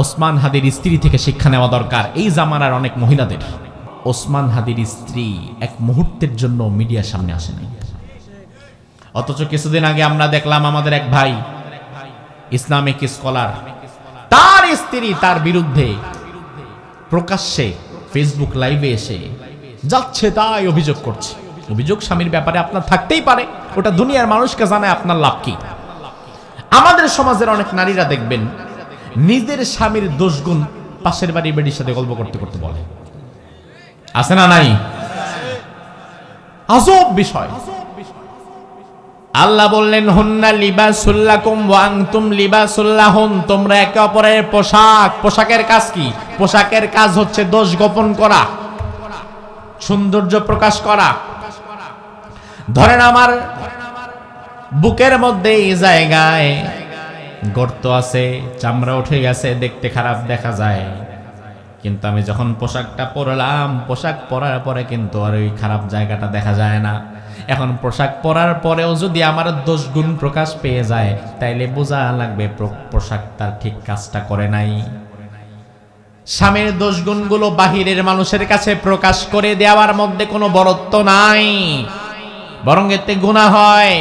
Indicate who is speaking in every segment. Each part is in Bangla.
Speaker 1: ওসমান হাদির স্ত্রী থেকে শিক্ষা নেওয়া দরকার এই জামানার অনেক মহিলাদের। ওসমান হাদির স্ত্রী এক মুহূর্তের জন্য মিডিয়ার সামনে আসেনি, অথচ কিছুদিন আগে আমরা দেখলাম আমাদের এক ভাই ইসলামিক স্কলার, তার স্ত্রী তার বিরুদ্ধে প্রকাশ্যে ফেসবুক লাইভে এসে যাচ্ছে তাই অভিযোগ করছে। অভিযোগ স্বামীর ব্যাপারে আপনার থাকতেই পারে, ওটা দুনিয়ার মানুষকে জানায় আপনার লাভ কি? আমাদের সমাজের অনেক নারীরা দেখবেন নিজের স্বামীর দোষগুণ পাশের বাড়ির বেডির সাথে গল্প করতে করতে বলে, আছে না নাই? আজব বিষয়। আল্লাহ বললেন হুন্না লিবাসুল লাকুম ওয়া আনতুম লিবাসুল লাহুন, তোমরা একে অপরের পোশাক। পোশাকের কাজ কি? পোশাকের কাজ হচ্ছে দোষ গোপন করা, সৌন্দর্য প্রকাশ করা। ধরেন আমার বুকের মধ্যে এই জায়গায় গর্ত আছে, চামড়া উঠে গেছে, দেখতে খারাপ দেখা যায়, কিন্তু আমি যখন পোশাকটা পরলাম, পোশাক পরার পরে কিন্তু আর ওই খারাপ জায়গাটা দেখা যায় না। এখন পোশাক পরার পরেও যদি আমার দোষ গুণ প্রকাশ পেয়ে যায়, তাইলে বোঝা লাগবে পোশাক তার ঠিক কাজটা করে নাই। স্বামীর দোষ গুণগুলো বাহিরের মানুষের কাছে প্রকাশ করে দেওয়ার মধ্যে কোনো বরত্ব নাই, বরং এতে গুনাহ হয়।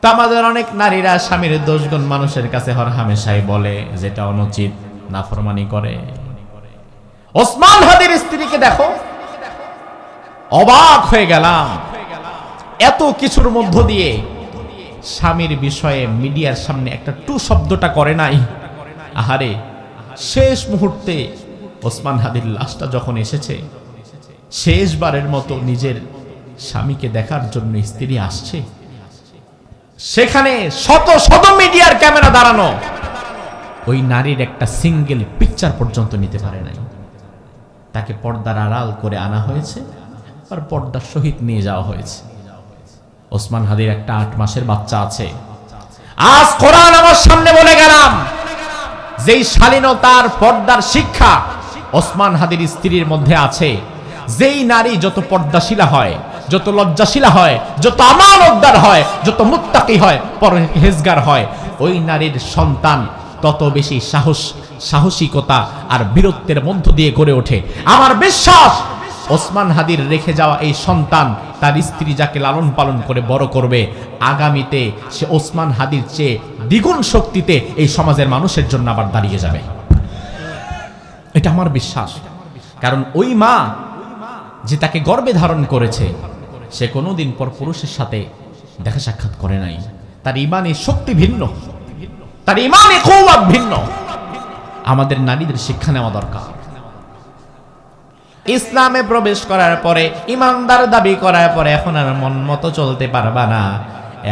Speaker 1: তা আমাদের অনেক নারীরা স্বামীর দোষগুণ মানুষের কাছে হরহামেশাই বলে, যেটা অনুচিত, নাফরমানি করে। ওসমান হাদির স্ত্রীকে দেখো, অবাক হয়ে গেলাম। এত কিছুর মধ্য দিয়ে স্বামীর বিষয়ে মিডিয়ার সামনে একটা টু শব্দটা করে নাই। আহারে, শেষ মুহূর্তে ওসমান হাদির লাশটা যখন এসেছে, শেষবারের মতো নিজের স্বামীকে দেখার জন্য স্ত্রী আসছে, সেখানে শত শত মিডিয়ার ক্যামেরা দাঁড়ানো, ওই নারীর একটা সিঙ্গেল পিকচার পর্যন্ত নিতে পারে নাই। তাকে পর্দার আড়াল করে আনা হয়েছে, আর পর্দার সহিত নিয়ে যাওয়া হয়েছে। ওসমান হাদির একটা 8 মাসের বাচ্চা আছে। আজ কোরআন আমার সামনে বলে গেলাম, যেই শালীনতার পর্দার শিক্ষা ওসমান হাদির স্ত্রীর মধ্যে আছে, যেই নারী যত পর্দাশীলা হয়, যত লজ্জাশীলা হয়, যত আমানতদার হয়, যত মুত্তাকি হয়, পরহেজগার হয়, ওই নারীর সন্তান তত বেশি সাহসিকতা আর বীরত্বের মধ্য দিয়ে গড়ে ওঠে। আমার বিশ্বাস ওসমান হাদির রেখে যাওয়া এই সন্তান তার স্ত্রী যাকে লালন পালন করে বড় করবে, আগামীতে সে ওসমান হাদির চেয়ে দ্বিগুণ শক্তিতে এই সমাজের মানুষের জন্য আবার দাঁড়িয়ে যাবে। এটা আমার বিশ্বাস। কারণ ওই মা যে তাকে গর্ভে ধারণ করেছে, সে কোনোদিন পর পুরুষের সাথে দেখা সাক্ষাৎ করে নাই। তার ঈমানের শক্তি ভিন্ন, তার ঈমানের কওয়াত ভিন্ন। আমাদের নারীদের শিক্ষা নেওয়া দরকার। ইসলামে প্রবেশ করার পরে, ইমানদার দাবি করার পরে এখন আর মন মতো চলতে পারবা না।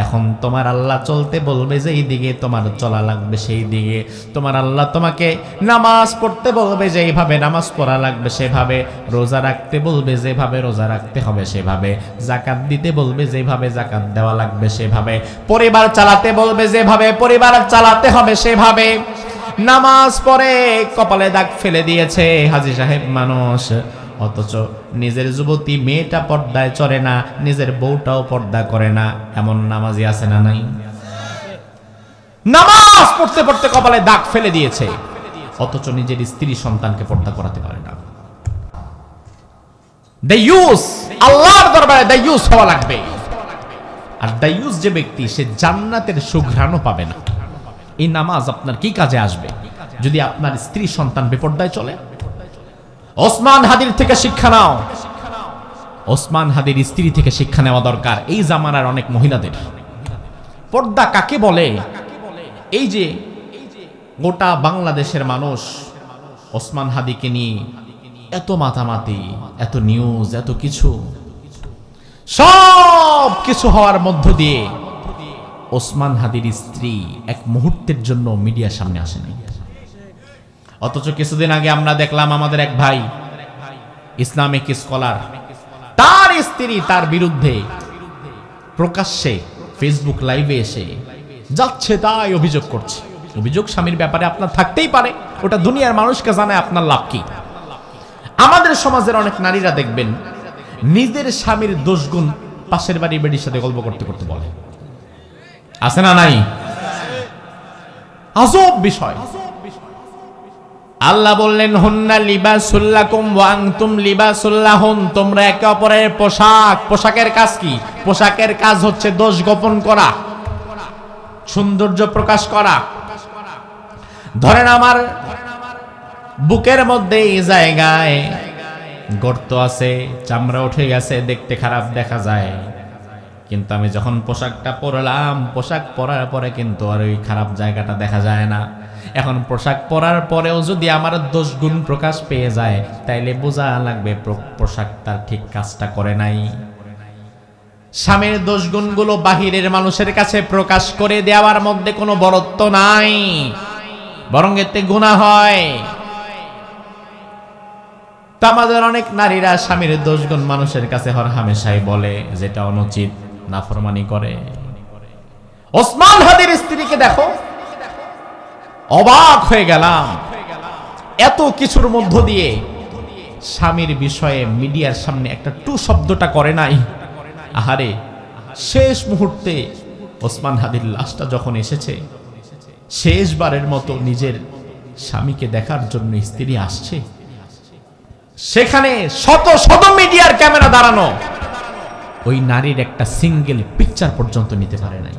Speaker 1: এখন তোমার আল্লাহ চলতে বলবে যেই দিকে, তোমার চলা লাগবে সেই দিকে। তোমার আল্লাহ তোমাকে নামাজ পড়তে বলবে যেইভাবে নামাজ পড়া লাগবে সেভাবে, রোজা রাখতে বলবে যেভাবে রোজা রাখতে হবে সেভাবে, যাকাত দিতে বলবে যেভাবে যাকাত দেওয়া লাগবে সেভাবে, পরিবার চালাতে বলবে যেভাবে পরিবার চালাতে হবে সেভাবে। নামাজ পড়ে কপালে দাগ ফেলে দিয়েছে হাজী সাহেব মানুষ, অথচ নিজের যুবতী মেয়েটা পর্দায় চড়ে না, নিজের বউটাও পর্দা করে না। এমন নামাজি আছে না নাই? নামাজ পড়তে পড়তে কপালে দাগ ফেলে দিয়েছে, অথচ নিজের স্ত্রী সন্তানকে পর্দা করাতে পারে না। দায়ুস, আল্লাহর দরবারে দায়ুস হওয়া লাগবে। আর দায়ুস যে ব্যক্তি, সে জান্নাতের সুঘ্রাণও পাবে না। এই নামাজ আপনার কি কাজে আসবে যদি আপনার স্ত্রী সন্তান বেপর্দায় চলে? ওসমান হাদির থেকে শিক্ষা নাও। ওসমান হাদির স্ত্রী থেকে শিক্ষা নেওয়া দরকার এই জামানার অনেক মহিলাদের। পর্দা কাকে বলে? এই যে গোটা বাংলাদেশের মানুষ ওসমান হাদিকে নিয়ে এত মাতামাতি, এত নিউজ, এত কিছু, সব কিছু হওয়ার মধ্য দিয়ে ওসমান হাদির স্ত্রী এক মুহূর্তের জন্য মিডিয়ার সামনে আসেনি। অথচ কিছুদিন আগে আমরা দেখলাম আমাদের এক ভাই ইসলামিক স্কলার, তার স্ত্রী তার বিরুদ্ধে প্রকাশ্যে ফেসবুক লাইভে এসে যাচ্ছে তাই অভিযোগ করছে। অভিযোগ স্বামীর ব্যাপারে আপনার থাকতেই পারে, ওটা দুনিয়ার মানুষকে জানায় আপনার লাভ কি? আমাদের সমাজের অনেক নারীরা দেখবেন নিজের স্বামীর দোষগুণ পাশের বাড়ির বেডির সাথে গল্প করতে করতে বলে, আছে না নাই? আজব বিষয়। আল্লাহ বললেন হুন্না লিবাসুল লাকুম ওয়া আনতুম লিবাসুল লাহুন, তোমরা একে অপরের পোশাক। পোশাকের কাজ কি? পোশাকের কাজ হচ্ছে দোষ গোপন করা, সৌন্দর্য প্রকাশ করা। ধরেন আমার বুকের মধ্যে এই জায়গায় গর্ত আছে, চামড়া উঠে গেছে, দেখতে খারাপ দেখা যায়, কিন্তু আমি যখন পোশাকটা পরলাম, পোশাক পরার পরে কিন্তু আর ওই খারাপ জায়গাটা দেখা যায় না। এখন পোশাক পরার পরেও যদি আমার দোষ গুণ প্রকাশ পেয়ে যায়, তাইলে বোঝা লাগবে পোশাক তার ঠিক কাজটা করে নাই। স্বামীর দোষ গুণগুলো বাহিরের মানুষের কাছে প্রকাশ করে দেওয়ার মধ্যে কোনো বরত্ব নাই, বরং এতে গুনাহ হয়। তো আমাদের অনেক নারীরা স্বামীর দোষগুণ মানুষের কাছে হরহামেশাই বলে, যেটা অনুচিত, নাফরমানি করে। ওসমান হাদির স্ত্রীকে দেখো, অবাক হয়ে গেলাম। এত কিছুর মধ্য দিয়ে স্বামীর বিষয়ে মিডিয়ার সামনে একটা টু শব্দটা করে নাই। আহারে, শেষ মুহূর্তে ওসমান হাদির লাশটা যখন এসেছে, শেষবারের মতো নিজের স্বামীকে দেখার জন্য স্ত্রী আসছে, সেখানে শত শত মিডিয়ার ক্যামেরা দাঁড়ানো, ওই নারীর একটা সিঙ্গেল পিকচার পর্যন্ত নিতে পারে নাই।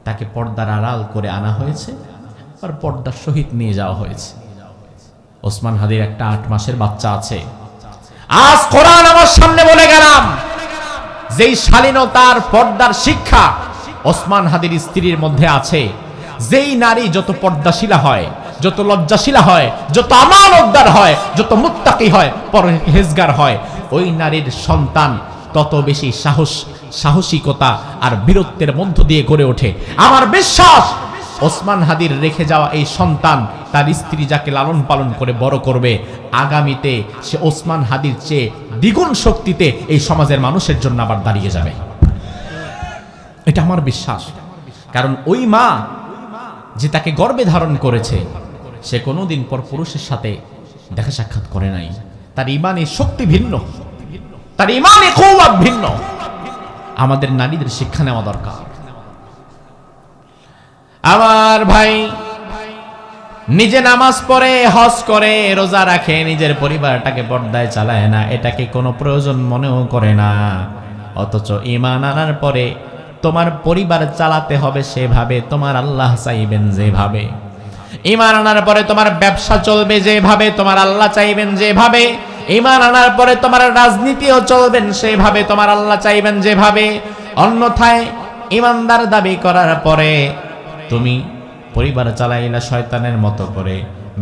Speaker 1: তাকে পর্দার আড়াল করে আনা হয়েছে, আর পর্দার সহিত নিয়ে যাওয়া হয়েছে। ওসমান হাদির একটা 8 মাসের বাচ্চা আছে। আজ কোরআন আমার সামনে বলে গেলাম, যেই শালীনতার পর্দার শিক্ষা ওসমান হাদির স্ত্রীর মধ্যে আছে, যেই নারী যত পর্দাশীলা হয়, যত লজ্জাশীলা হয়, যত আমানতদার হয়, যত মুত্তাকি হয়, পরহেজগার হয়, ওই নারীর সন্তান তত বেশি সাহসিকতা আর বীরত্বের মধ্য দিয়ে গড়ে ওঠে। আমার বিশ্বাস ওসমান হাদির রেখে যাওয়া এই সন্তান, তার স্ত্রী যাকে লালন পালন করে বড় করবে, আগামীতে সে ওসমান হাদির চেয়ে দ্বিগুণ শক্তিতে এই সমাজের মানুষের জন্য আবার দাঁড়িয়ে যাবে। এটা আমার বিশ্বাস। কারণ ওই মা যে তাকে গর্ভে ধারণ করেছে, সে কোনোদিন পর পুরুষের সাথে দেখা সাক্ষাৎ করে নাই। তার ঈমানের শক্তি ভিন্ন, তার ঈমানের কুওয়াত ভিন্ন। আমাদের নারীদের শিক্ষা নেওয়া দরকার। আমার ভাই নিজে নামাজ পড়ে, হজ করে, রোজা রাখে, নিজের পরিবারটাকে পর্দায় চালায় না, এটাকে কোনো প্রয়োজন মনেও করে না। অথচ ঈমান আনার পরে তোমার পরিবার চালাতে হবে সেভাবে, তোমার আল্লাহ চাইবেন যেভাবে। ঈমান আনার পরে তোমার ব্যবসা চলবে যেভাবে, তোমার আল্লাহ চাইবেন যেভাবে। ঈমান আনার পরে তোমার রাজনীতিও চলবেন সেভাবে, তোমার আল্লাহ চাইবেন যেভাবে। অন্যথায় ঈমানদার দাবি করার পরে তুমি পরিবার চালাইলা শয়তানের মতো করে,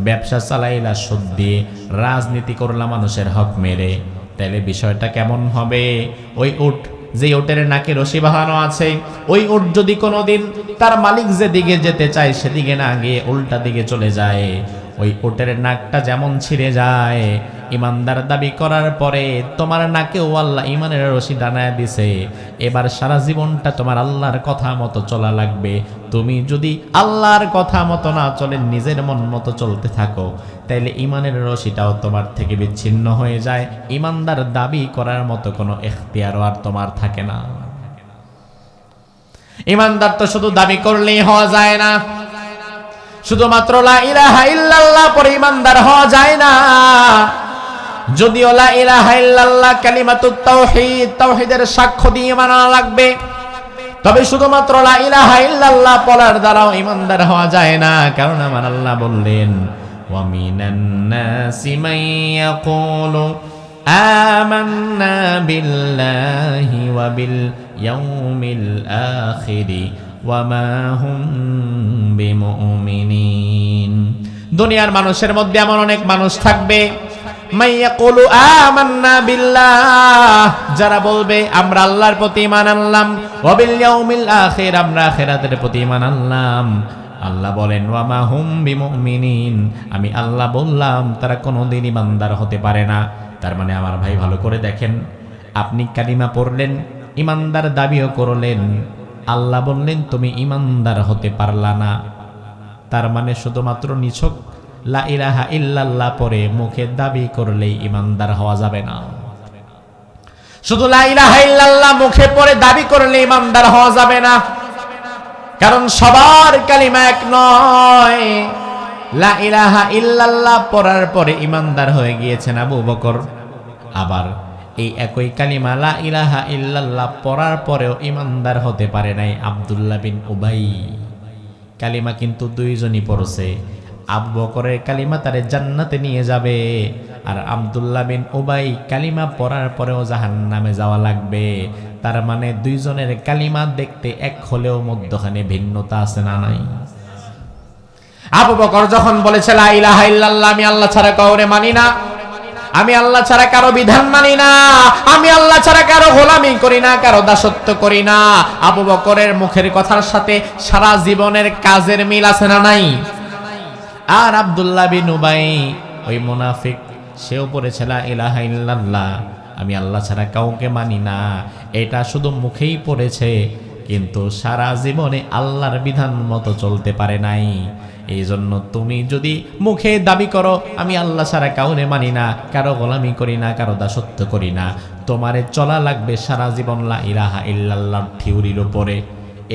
Speaker 1: ব্যবসা চালাইলা সুদ দিয়ে, রাজনীতি করলা মানুষের হক মেরে, তাহলে বিষয়টা কেমন হবে? ওই উট, যে ওটের নাকে রশি বাঁধানো আছে, ওই উট যদি কোনোদিন তার মালিক যেদিকে যেতে চায় সেদিকে না গিয়ে উল্টা দিকে চলে যায়, ওই ওটের নাকটা যেমন ছিঁড়ে যায়, ইমানদার দাবি করার পরে তোমার নাকেও আল্লাহ ইমানের রশি ডানায় দিছে। এবার সারা জীবনটা তোমার আল্লাহর কথা মতো চলা লাগবে। তুমি যদি আল্লাহর কথা মতো না চলে, নিজের মন মতো চলতে থাকো, তাইলে ইমানের রশিটাও তোমার থেকে বিচ্ছিন্ন হয়ে যায়। ইমানদার দাবি করার মতো কোনো এখতিয়ারও আর তোমার থাকে না। ইমানদার তো শুধু দাবি করলেই হওয়া যায় না, শুধুমাত্র লা ইলাহা ইল্লাল্লাহ পরে ইমানদার হওয়া যায় না। যদিও লা ইলাহা ইল্লাল্লাহ কালিমাতুত তাওহীদ, তাওহীদের সাক্ষ্য দিয়ে মানা লাগবে, তবে শুধুমাত্র লা ইলাহা ইল্লাল্লাহ পড়ার দ্বারাও ইমানদার হওয়া যায় না। কারণ আমার আল্লাহ বললেন, ওয়া মিনান নাসি মান ইয়াকুলু আমান্না বিল্লাহি ওয়া বিল ইয়াউমিল আখিরি ওয়া মা হুম বিমুমিনিন। দুনিয়ার মানুষের মধ্যে এমন অনেক মানুষ থাকবে, মাইয়াকুলু আমান্না বিল্লাহ, যারা বলবে আমরা আল্লাহর প্রতি ঈমান আনলাম, ওয়া বিল ইয়াউমিল আখির, আমরা আখিরাতের প্রতি ঈমান আনলাম। আল্লাহ বলেন, ওয়া মা হুম বিমুমিনিন, আমি আল্লাহ বললাম তারা কোনোদিন ঈমানদার হতে পারে না। তার মানে আমার ভাই ভালো করে দেখেন, আপনি কালিমা পড়লেন, ঈমানদার দাবিও করলেন, আল্লাহ বললেন তুমি ঈমানদার হতে পারলা না। তার মানে শুধুমাত্র নিছক লা ইলাহা ইল্লাল্লাহ পরে মুখে দাবি করলেই ঈমানদার হওয়া যাবে না। শুধু লা ইলাহা ইল্লাল্লাহ মুখে পড়ে দাবি করলে ঈমানদার হওয়া যাবে না। কারণ সবার কালিমা এক নয়। লা ইলাহা ইল্লাল্লাহ পড়ার পরে ইমানদার হয়ে গিয়েছেন আবু বকর, আবার এই একই কালিমা লা ইলাহা ইল্লাল্লাহ পড়ার পরেও ইমানদার হতে পারে নাই আব্দুল্লাহ বিন উবাই। কালিমা কিন্তু দুইজনই পড়ছে। আবু বকরের কালিমা তারে জান্নাতে নিয়ে যাবে, আর আব্দুল্লাহ বিন উবাই কালিমা পড়ার পরেও জাহান্নামে যাওয়া লাগবে। তার মানে দুইজনের কালিমা দেখতে এক হলেও মধ্যখানে ভিন্নতা আছে না নাই? আবু বকর যখন বলেছে লা ইলাহা ইল্লাল্লাহ, আমি আল্লাহ ছাড়া কাউরে মানি না, আমি আল্লাহ ছাড়া কারো বিধান মানি না, আমি আল্লাহ ছাড়া কারো গোলামি করি না, কারো দাসত্ব করি না, আবু বকরের মুখের কথার সাথে সারা জীবনের কাজের মিল আছে না নাই? আর আব্দুল্লাহ বিন উবাই ওই মুনাফিক, সেও পড়েছে লা ইলাহা ইল্লাল্লাহ, আমি আল্লাহ ছাড়া কাউকে মানি না, এটা শুধু মুখেই পড়েছে, কিন্তু সারা জীবনে আল্লাহর বিধান মতো চলতে পারে নাই। এই জন্য তুমি যদি মুখে দাবি করো আমি আল্লাহ ছাড়া কাউরে মানি না, কারো গোলামি করি না, কারো দাসত্ব করি না, তোমারে চলা লাগবে সারা জীবন লা ইলাহা ইল্লাল্লাহ থিওরির উপরে।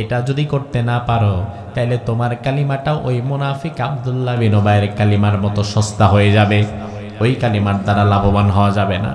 Speaker 1: এটা যদি করতে না পারো তাহলে তোমার কালিমাটাও ওই মুনাফিক আব্দুল্লাহ বিন উবাইয়ের কালিমার মতো সস্তা হয়ে যাবে, ওই কালিমার দ্বারা লাভবান হওয়া যাবে না।